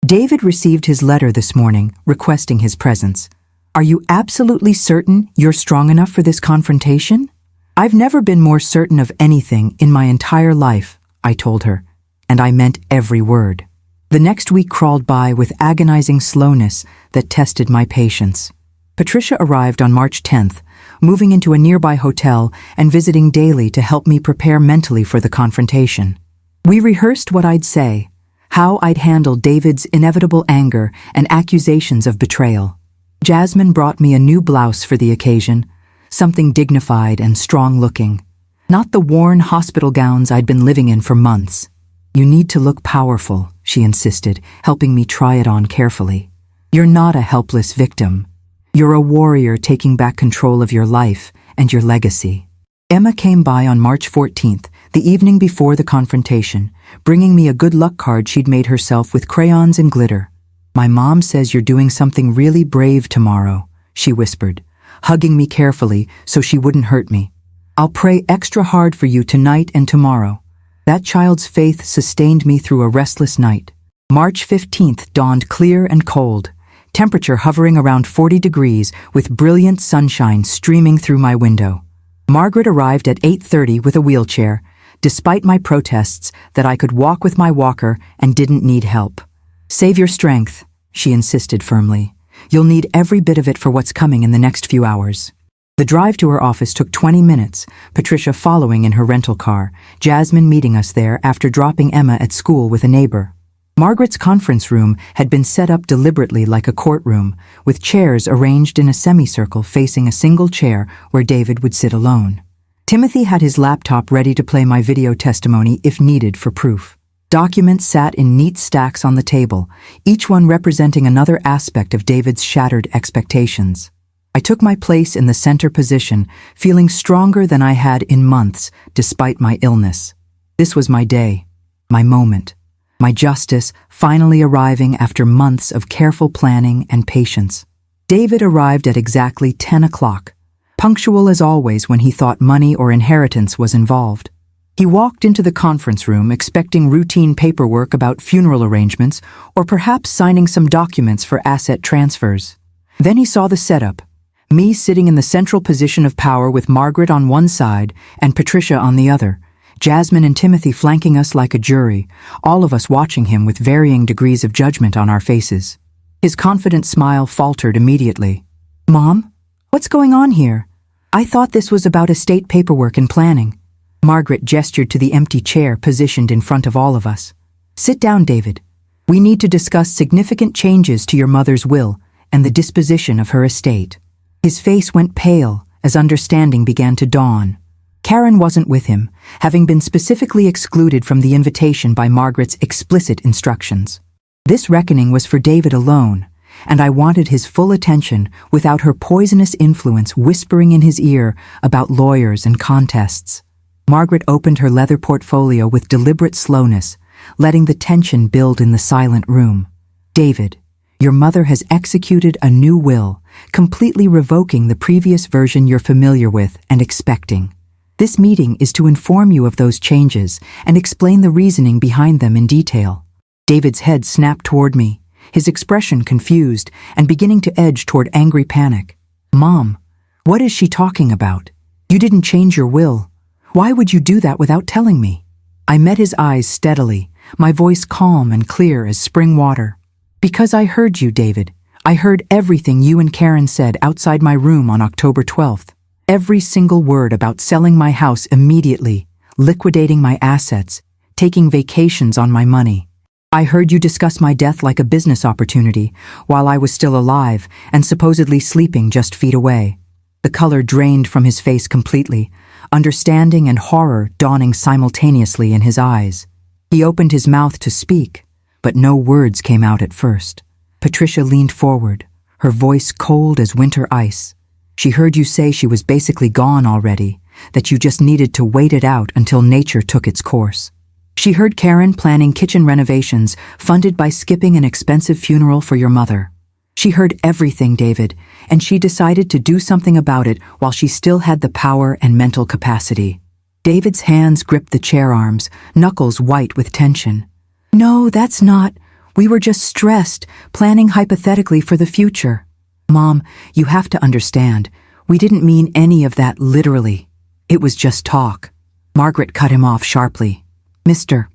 David received his letter this morning, requesting his presence. "Are you absolutely certain you're strong enough for this confrontation?" "I've never been more certain of anything in my entire life," I told her, and I meant every word. The next week crawled by with agonizing slowness that tested my patience. Patricia arrived on March 10th, moving into a nearby hotel and visiting daily to help me prepare mentally for the confrontation. We rehearsed what I'd say, how I'd handle David's inevitable anger and accusations of betrayal. Jasmine brought me a new blouse for the occasion, something dignified and strong-looking, not the worn hospital gowns I'd been living in for months. "You need to look powerful," she insisted, helping me try it on carefully. "You're not a helpless victim. You're a warrior taking back control of your life and your legacy." Emma came by on March 14th, the evening before the confrontation, bringing me a good luck card she'd made herself with crayons and glitter. "My mom says you're doing something really brave tomorrow," she whispered, hugging me carefully so she wouldn't hurt me. "I'll pray extra hard for you tonight and tomorrow." That child's faith sustained me through a restless night. March 15th dawned clear and cold, temperature hovering around 40 degrees with brilliant sunshine streaming through my window. Margaret arrived at 8:30 with a wheelchair, despite my protests that I could walk with my walker and didn't need help. "Save your strength," she insisted firmly. "You'll need every bit of it for what's coming in the next few hours." The drive to her office took 20 minutes, Patricia following in her rental car, Jasmine meeting us there after dropping Emma at school with a neighbor. Margaret's conference room had been set up deliberately like a courtroom, with chairs arranged in a semicircle facing a single chair where David would sit alone. Timothy had his laptop ready to play my video testimony if needed for proof. Documents sat in neat stacks on the table, each one representing another aspect of David's shattered expectations. I took my place in the center position, feeling stronger than I had in months, despite my illness. This was my day, my moment, my justice finally arriving after months of careful planning and patience. David arrived at exactly 10 o'clock, punctual as always when he thought money or inheritance was involved. He walked into the conference room expecting routine paperwork about funeral arrangements or perhaps signing some documents for asset transfers. Then he saw the setup, me sitting in the central position of power with Margaret on one side and Patricia on the other, Jasmine and Timothy flanking us like a jury, all of us watching him with varying degrees of judgment on our faces. His confident smile faltered immediately. "Mom, what's going on here? I thought this was about estate paperwork and planning." Margaret gestured to the empty chair positioned in front of all of us. "Sit down, David. We need to discuss significant changes to your mother's will and the disposition of her estate." His face went pale as understanding began to dawn. Karen wasn't with him, having been specifically excluded from the invitation by Margaret's explicit instructions. This reckoning was for David alone, and I wanted his full attention without her poisonous influence whispering in his ear about lawyers and contests. Margaret opened her leather portfolio with deliberate slowness, letting the tension build in the silent room. "David, your mother has executed a new will, completely revoking the previous version you're familiar with and expecting. This meeting is to inform you of those changes and explain the reasoning behind them in detail." David's head snapped toward me, his expression confused and beginning to edge toward angry panic. "Mom, what is she talking about? You didn't change your will. Why would you do that without telling me?" I met his eyes steadily, my voice calm and clear as spring water. "Because I heard you, David. I heard everything you and Karen said outside my room on October 12th. Every single word about selling my house immediately, liquidating my assets, taking vacations on my money. I heard you discuss my death like a business opportunity while I was still alive and supposedly sleeping just feet away." The color drained from his face completely, understanding and horror dawning simultaneously in his eyes. He opened his mouth to speak, but no words came out at first. Patricia leaned forward, her voice cold as winter ice. "She heard you say she was basically gone already, that you just needed to wait it out until nature took its course. She heard Karen planning kitchen renovations funded by skipping an expensive funeral for your mother. She heard everything, David, and she decided to do something about it while she still had the power and mental capacity." David's hands gripped the chair arms, knuckles white with tension. "No, that's not. We were just stressed, planning hypothetically for the future." "Mom, you have to understand. We didn't mean any of that literally. It was just talk." Margaret cut him off sharply. "Mr.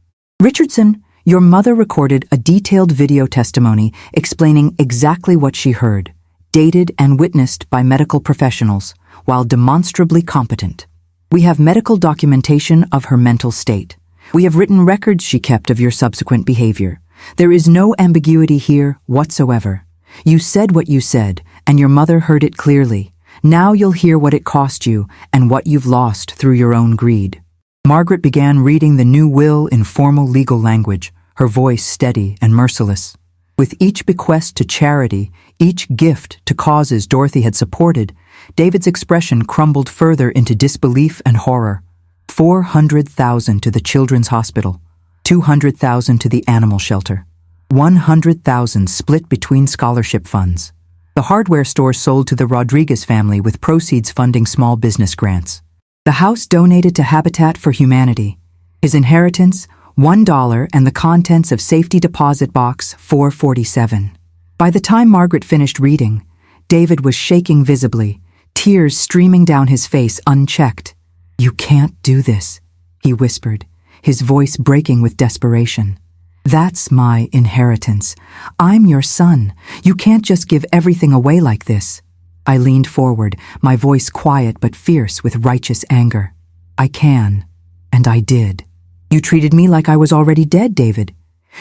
Richardson, your mother recorded a detailed video testimony explaining exactly what she heard, dated and witnessed by medical professionals, while demonstrably competent. We have medical documentation of her mental state. We have written records she kept of your subsequent behavior. There is no ambiguity here whatsoever. You said what you said, and your mother heard it clearly. Now you'll hear what it cost you and what you've lost through your own greed." Margaret began reading the new will in formal legal language, her voice steady and merciless. With each bequest to charity, each gift to causes Dorothy had supported, David's expression crumbled further into disbelief and horror. 400,000 to the children's hospital, 200,000 to the animal shelter, 100,000 split between scholarship funds. The hardware store sold to the Rodriguez family with proceeds funding small business grants. The house donated to Habitat for Humanity. His inheritance, $1 and the contents of safety deposit box 447. By the time Margaret finished reading, David was shaking visibly, tears streaming down his face unchecked. "You can't do this," he whispered, his voice breaking with desperation. "That's my inheritance. I'm your son. You can't just give everything away like this." I leaned forward, my voice quiet but fierce with righteous anger. "I can, and I did. You treated me like I was already dead, David.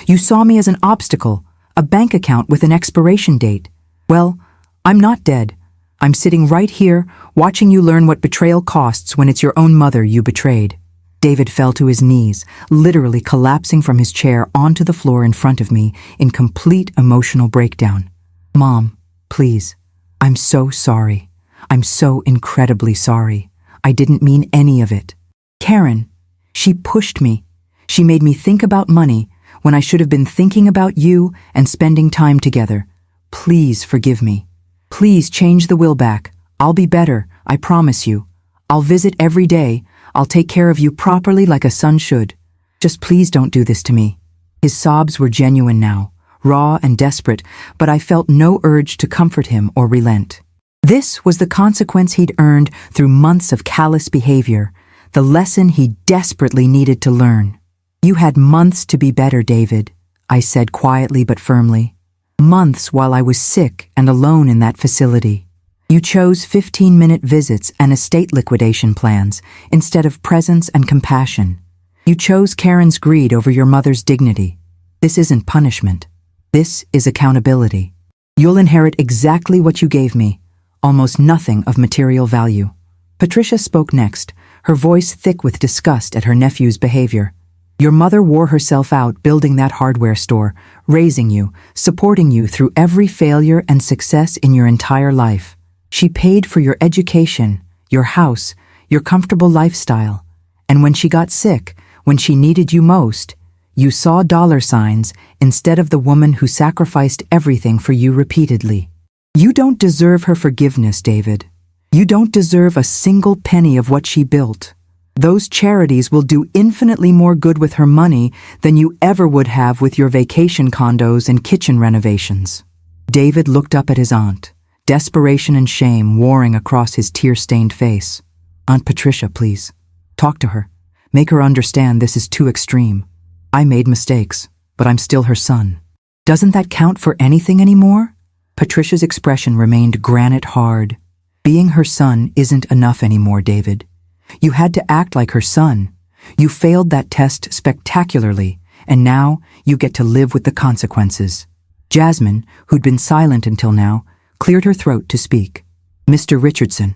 You saw me as an obstacle, a bank account with an expiration date. Well, I'm not dead. I'm sitting right here, watching you learn what betrayal costs when it's your own mother you betrayed." David fell to his knees, literally collapsing from his chair onto the floor in front of me in complete emotional breakdown. "Mom, please. I'm so sorry. I'm so incredibly sorry. I didn't mean any of it. Karen, she pushed me. She made me think about money when I should have been thinking about you and spending time together. Please forgive me. Please change the will back. I'll be better, I promise you. I'll visit every day. I'll take care of you properly like a son should. Just please don't do this to me." His sobs were genuine now, raw and desperate, but I felt no urge to comfort him or relent. This was the consequence he'd earned through months of callous behavior, the lesson he desperately needed to learn. "You had months to be better, David," I said quietly but firmly. "Months while I was sick and alone in that facility. You chose 15-minute visits and estate liquidation plans instead of presence and compassion. You chose Karen's greed over your mother's dignity. This isn't punishment. This is accountability. You'll inherit exactly what you gave me, almost nothing of material value." Patricia spoke next, her voice thick with disgust at her nephew's behavior. "Your mother wore herself out building that hardware store, raising you, supporting you through every failure and success in your entire life. She paid for your education, your house, your comfortable lifestyle. And when she got sick, when she needed you most, you saw dollar signs instead of the woman who sacrificed everything for you repeatedly. You don't deserve her forgiveness, David. You don't deserve a single penny of what she built. Those charities will do infinitely more good with her money than you ever would have with your vacation condos and kitchen renovations." David looked up at his aunt, desperation and shame warring across his tear-stained face. "Aunt Patricia, please. Talk to her. Make her understand this is too extreme. I made mistakes, but I'm still her son. Doesn't that count for anything anymore?" Patricia's expression remained granite hard. "Being her son isn't enough anymore, David. You had to act like her son. You failed that test spectacularly, and now you get to live with the consequences." Jasmine, who'd been silent until now, cleared her throat to speak. "Mr. Richardson,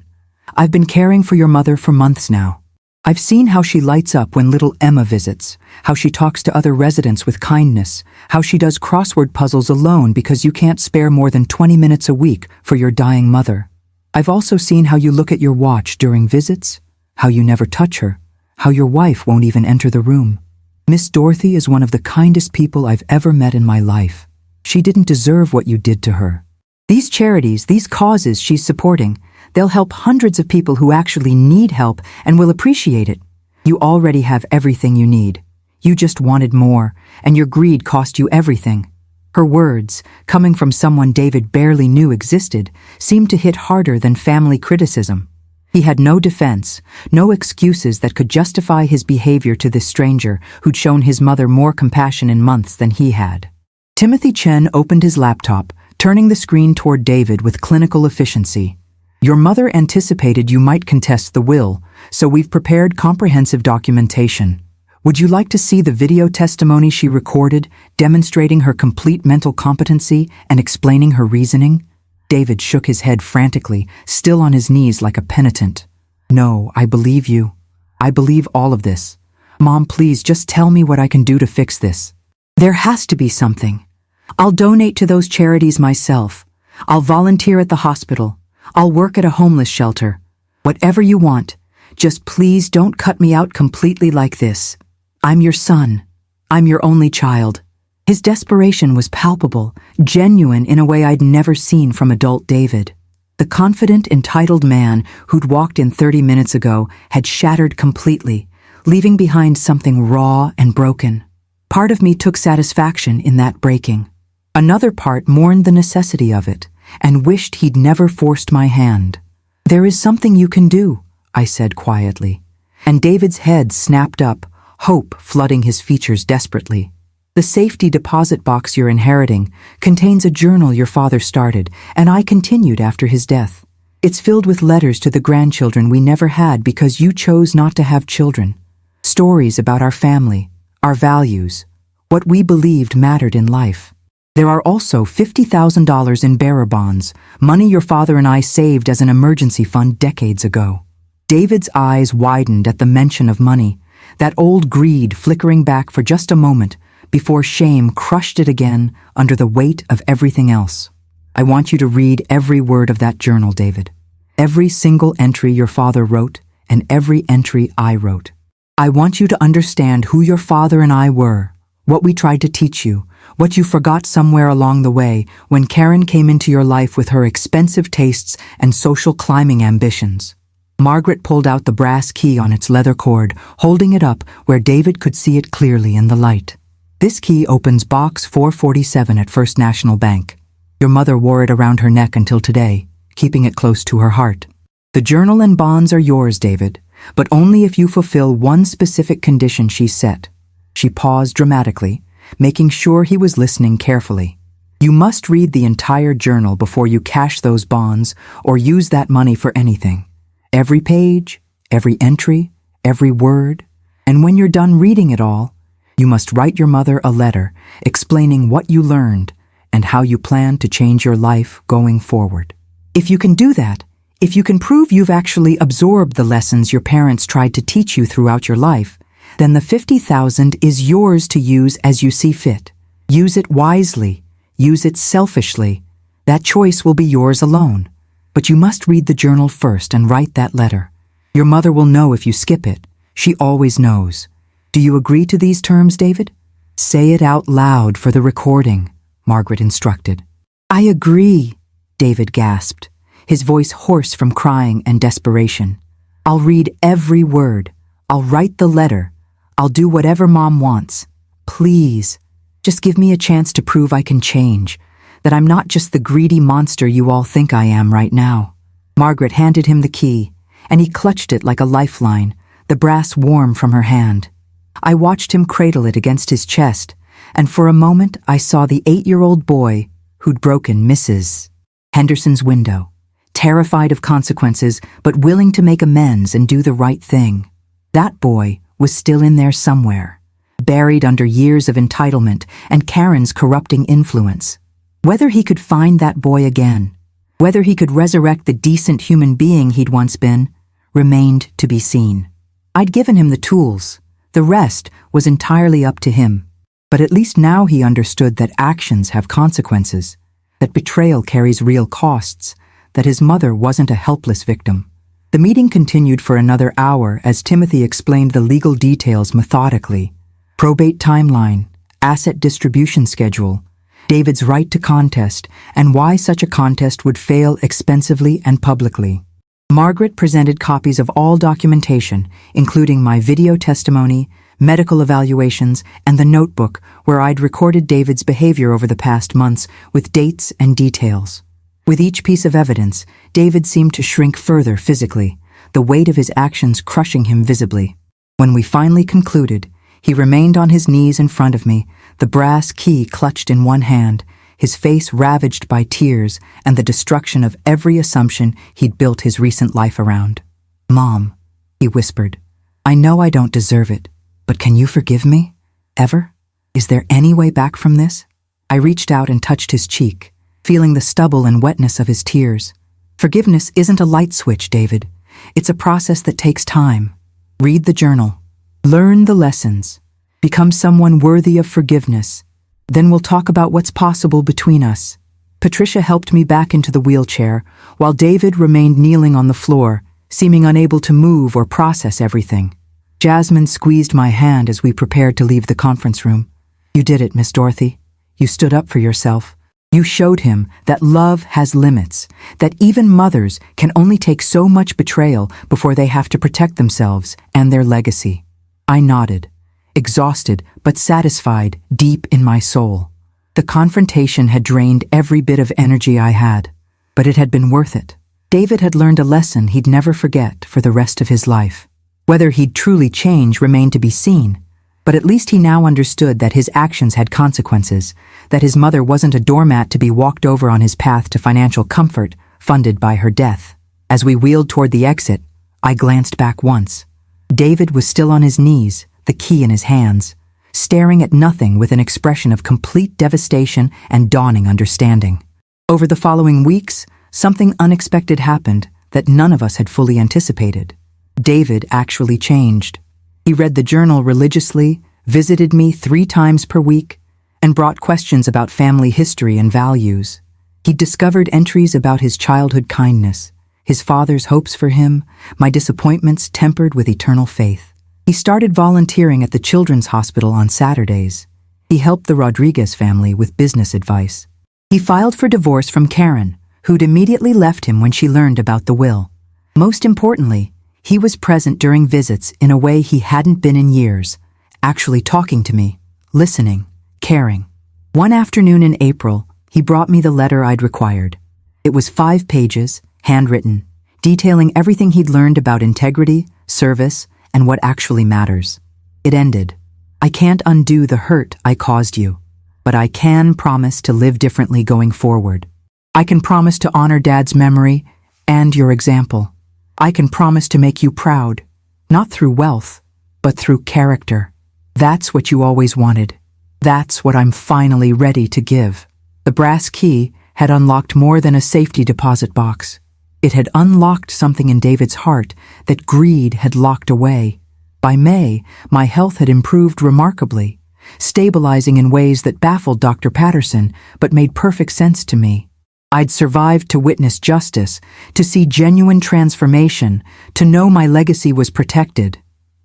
I've been caring for your mother for months now. I've seen how she lights up when little Emma visits, how she talks to other residents with kindness, how she does crossword puzzles alone because you can't spare more than 20 minutes a week for your dying mother. I've also seen how you look at your watch during visits, how you never touch her, how your wife won't even enter the room. Miss Dorothy is one of the kindest people I've ever met in my life. She didn't deserve what you did to her. These charities, these causes she's supporting, they'll help hundreds of people who actually need help and will appreciate it. You already have everything you need. You just wanted more, and your greed cost you everything." Her words, coming from someone David barely knew existed, seemed to hit harder than family criticism. He had no defense, no excuses that could justify his behavior to this stranger who'd shown his mother more compassion in months than he had. Timothy Chen opened his laptop, turning the screen toward David with clinical efficiency. "Your mother anticipated you might contest the will, so we've prepared comprehensive documentation. Would you like to see the video testimony she recorded, demonstrating her complete mental competency and explaining her reasoning?" David shook his head frantically, still on his knees like a penitent. "No, I believe you. I believe all of this. Mom, please just tell me what I can do to fix this. There has to be something. I'll donate to those charities myself. I'll volunteer at the hospital. I'll work at a homeless shelter. Whatever you want. Just please don't cut me out completely like this. I'm your son. I'm your only child." His desperation was palpable, genuine in a way I'd never seen from adult David. The confident, entitled man who'd walked in 30 minutes ago had shattered completely, leaving behind something raw and broken. Part of me took satisfaction in that breaking. Another part mourned the necessity of it, and wished he'd never forced my hand. "There is something you can do," I said quietly, and David's head snapped up, hope flooding his features desperately. "The safety deposit box you're inheriting contains a journal your father started, and I continued after his death. It's filled with letters to the grandchildren we never had because you chose not to have children. Stories about our family, our values, what we believed mattered in life. There are also $50,000 in bearer bonds, money your father and I saved as an emergency fund decades ago." David's eyes widened at the mention of money, that old greed flickering back for just a moment before shame crushed it again under the weight of everything else. "I want you to read every word of that journal, David. Every single entry your father wrote and every entry I wrote. I want you to understand who your father and I were, what we tried to teach you, what you forgot somewhere along the way when Karen came into your life with her expensive tastes and social climbing ambitions." Margaret pulled out the brass key on its leather cord, holding it up where David could see it clearly in the light. "This key opens box 447 at First National Bank. Your mother wore it around her neck until today, keeping it close to her heart. The journal and bonds are yours, David, but only if you fulfill one specific condition she set." She paused dramatically, making sure he was listening carefully. "You must read the entire journal before you cash those bonds or use that money for anything. Every page, every entry, every word, and when you're done reading it all, you must write your mother a letter explaining what you learned and how you plan to change your life going forward. If you can do that, if you can prove you've actually absorbed the lessons your parents tried to teach you throughout your life, then the $50,000 is yours to use as you see fit. Use it wisely. Use it selfishly. That choice will be yours alone. But you must read the journal first and write that letter. Your mother will know if you skip it. She always knows. Do you agree to these terms, David?" "Say it out loud for the recording," Margaret instructed. "I agree," David gasped, his voice hoarse from crying and desperation. "I'll read every word. I'll write the letter. I'll do whatever Mom wants. Please, just give me a chance to prove I can change, that I'm not just the greedy monster you all think I am right now." Margaret handed him the key, and he clutched it like a lifeline, the brass warm from her hand. I watched him cradle it against his chest, and for a moment I saw the 8-year-old boy who'd broken Mrs. Henderson's window, terrified of consequences but willing to make amends and do the right thing. That boy was still in there somewhere, buried under years of entitlement and Karen's corrupting influence. Whether he could find that boy again, whether he could resurrect the decent human being he'd once been, remained to be seen. I'd given him the tools. The rest was entirely up to him. But at least now he understood that actions have consequences, that betrayal carries real costs, that his mother wasn't a helpless victim. The meeting continued for another hour as Timothy explained the legal details methodically. Probate timeline, asset distribution schedule, David's right to contest, and why such a contest would fail expensively and publicly. Margaret presented copies of all documentation, including my video testimony, medical evaluations, and the notebook where I'd recorded David's behavior over the past months with dates and details. With each piece of evidence, David seemed to shrink further physically, the weight of his actions crushing him visibly. When we finally concluded, he remained on his knees in front of me, the brass key clutched in one hand, his face ravaged by tears and the destruction of every assumption he'd built his recent life around. "Mom," he whispered, "I know I don't deserve it, but can you forgive me? Ever? Is there any way back from this?" I reached out and touched his cheek, feeling the stubble and wetness of his tears. "Forgiveness isn't a light switch, David. It's a process that takes time. Read the journal. Learn the lessons. Become someone worthy of forgiveness. Then we'll talk about what's possible between us. Patricia helped me back into the wheelchair, while David remained kneeling on the floor, seeming unable to move or process everything. Jasmine squeezed my hand as we prepared to leave the conference room. You did it, Miss Dorothy. You stood up for yourself. You showed him that love has limits, that even mothers can only take so much betrayal before they have to protect themselves and their legacy. I nodded, exhausted but satisfied deep in my soul. The confrontation had drained every bit of energy I had, but it had been worth it. David had learned a lesson he'd never forget for the rest of his life. Whether he'd truly change remained to be seen, but at least he now understood that his actions had consequences, that his mother wasn't a doormat to be walked over on his path to financial comfort funded by her death. As we wheeled toward the exit, I glanced back once. David was still on his knees, the key in his hands, staring at nothing with an expression of complete devastation and dawning understanding. Over the following weeks, something unexpected happened that none of us had fully anticipated. David actually changed. He read the journal religiously, visited me 3 times per week, and brought questions about family history and values. He discovered entries about his childhood kindness, his father's hopes for him, my disappointments tempered with eternal faith. He started volunteering at the Children's Hospital on Saturdays. He helped the Rodriguez family with business advice. He filed for divorce from Karen, who'd immediately left him when she learned about the will. Most importantly, he was present during visits in a way he hadn't been in years, actually talking to me, listening, caring. One afternoon in April, he brought me the letter I'd required. It was 5 pages, handwritten, detailing everything he'd learned about integrity, service, and what actually matters. It ended. I can't undo the hurt I caused you, but I can promise to live differently going forward. I can promise to honor Dad's memory and your example. I can promise to make you proud, not through wealth, but through character. That's what you always wanted. That's what I'm finally ready to give. The brass key had unlocked more than a safety deposit box. It had unlocked something in David's heart that greed had locked away. By May, my health had improved remarkably, stabilizing in ways that baffled Dr. Patterson but made perfect sense to me. I'd survived to witness justice, to see genuine transformation, to know my legacy was protected.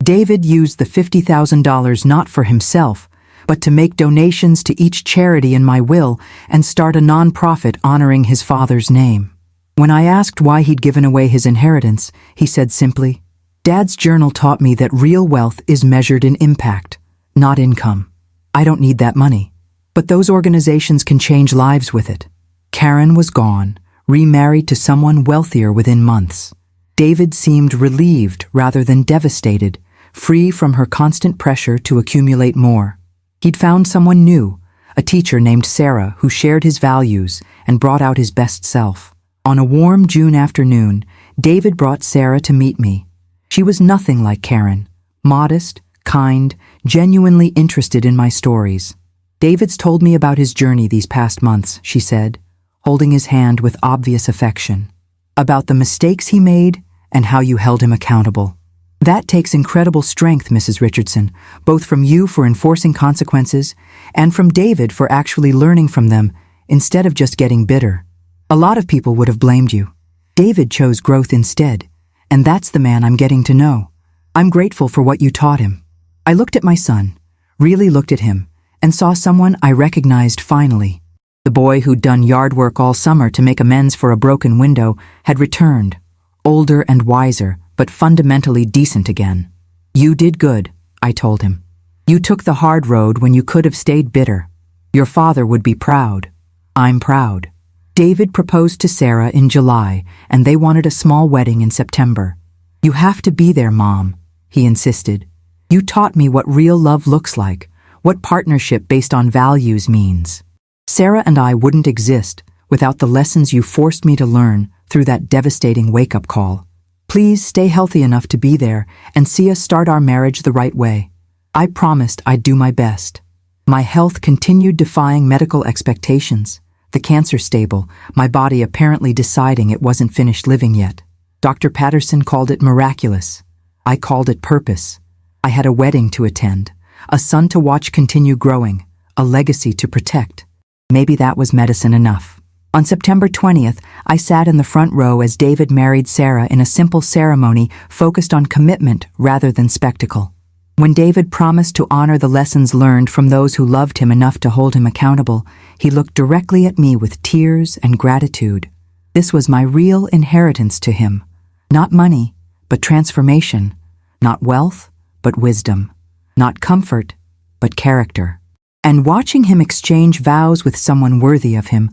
David used the $50,000 not for himself, but to make donations to each charity in my will and start a nonprofit honoring his father's name. When I asked why he'd given away his inheritance, he said simply, "Dad's journal taught me that real wealth is measured in impact, not income. I don't need that money, but those organizations can change lives with it." Karen was gone, remarried to someone wealthier within months. David seemed relieved rather than devastated, free from her constant pressure to accumulate more. He'd found someone new, a teacher named Sarah who shared his values and brought out his best self. On a warm June afternoon, David brought Sarah to meet me. She was nothing like Karen, modest, kind, genuinely interested in my stories. "David's told me about his journey these past months," she said, holding his hand with obvious affection. "About the mistakes he made and how you held him accountable. That takes incredible strength, Mrs. Richardson, both from you for enforcing consequences and from David for actually learning from them instead of just getting bitter. A lot of people would have blamed you. David chose growth instead, and that's the man I'm getting to know. I'm grateful for what you taught him." I looked at my son, really looked at him, and saw someone I recognized finally. The boy who'd done yard work all summer to make amends for a broken window had returned, older and wiser, but fundamentally decent again. "You did good," I told him. "You took the hard road when you could have stayed bitter. Your father would be proud. I'm proud." David proposed to Sarah in July, and they wanted a small wedding in September. "You have to be there, Mom," he insisted. "You taught me what real love looks like, what partnership based on values means. Sarah and I wouldn't exist without the lessons you forced me to learn through that devastating wake-up call. Please stay healthy enough to be there and see us start our marriage the right way." I promised I'd do my best. My health continued defying medical expectations. The cancer stable, my body apparently deciding it wasn't finished living yet. Dr. Patterson called it miraculous. I called it purpose. I had a wedding to attend, a son to watch continue growing, a legacy to protect. Maybe that was medicine enough. On September 20th, I sat in the front row as David married Sarah in a simple ceremony focused on commitment rather than spectacle. When David promised to honor the lessons learned from those who loved him enough to hold him accountable, he looked directly at me with tears and gratitude. This was my real inheritance to him. Not money, but transformation. Not wealth, but wisdom. Not comfort, but character. And watching him exchange vows with someone worthy of him,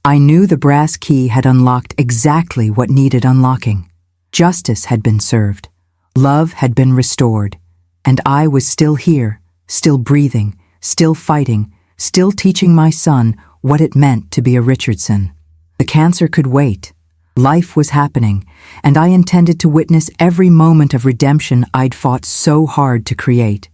I knew the brass key had unlocked exactly what needed unlocking. Justice had been served. Love had been restored. And I was still here, still breathing, still fighting, still teaching my son what it meant to be a Richardson. The cancer could wait. Life was happening, and I intended to witness every moment of redemption I'd fought so hard to create.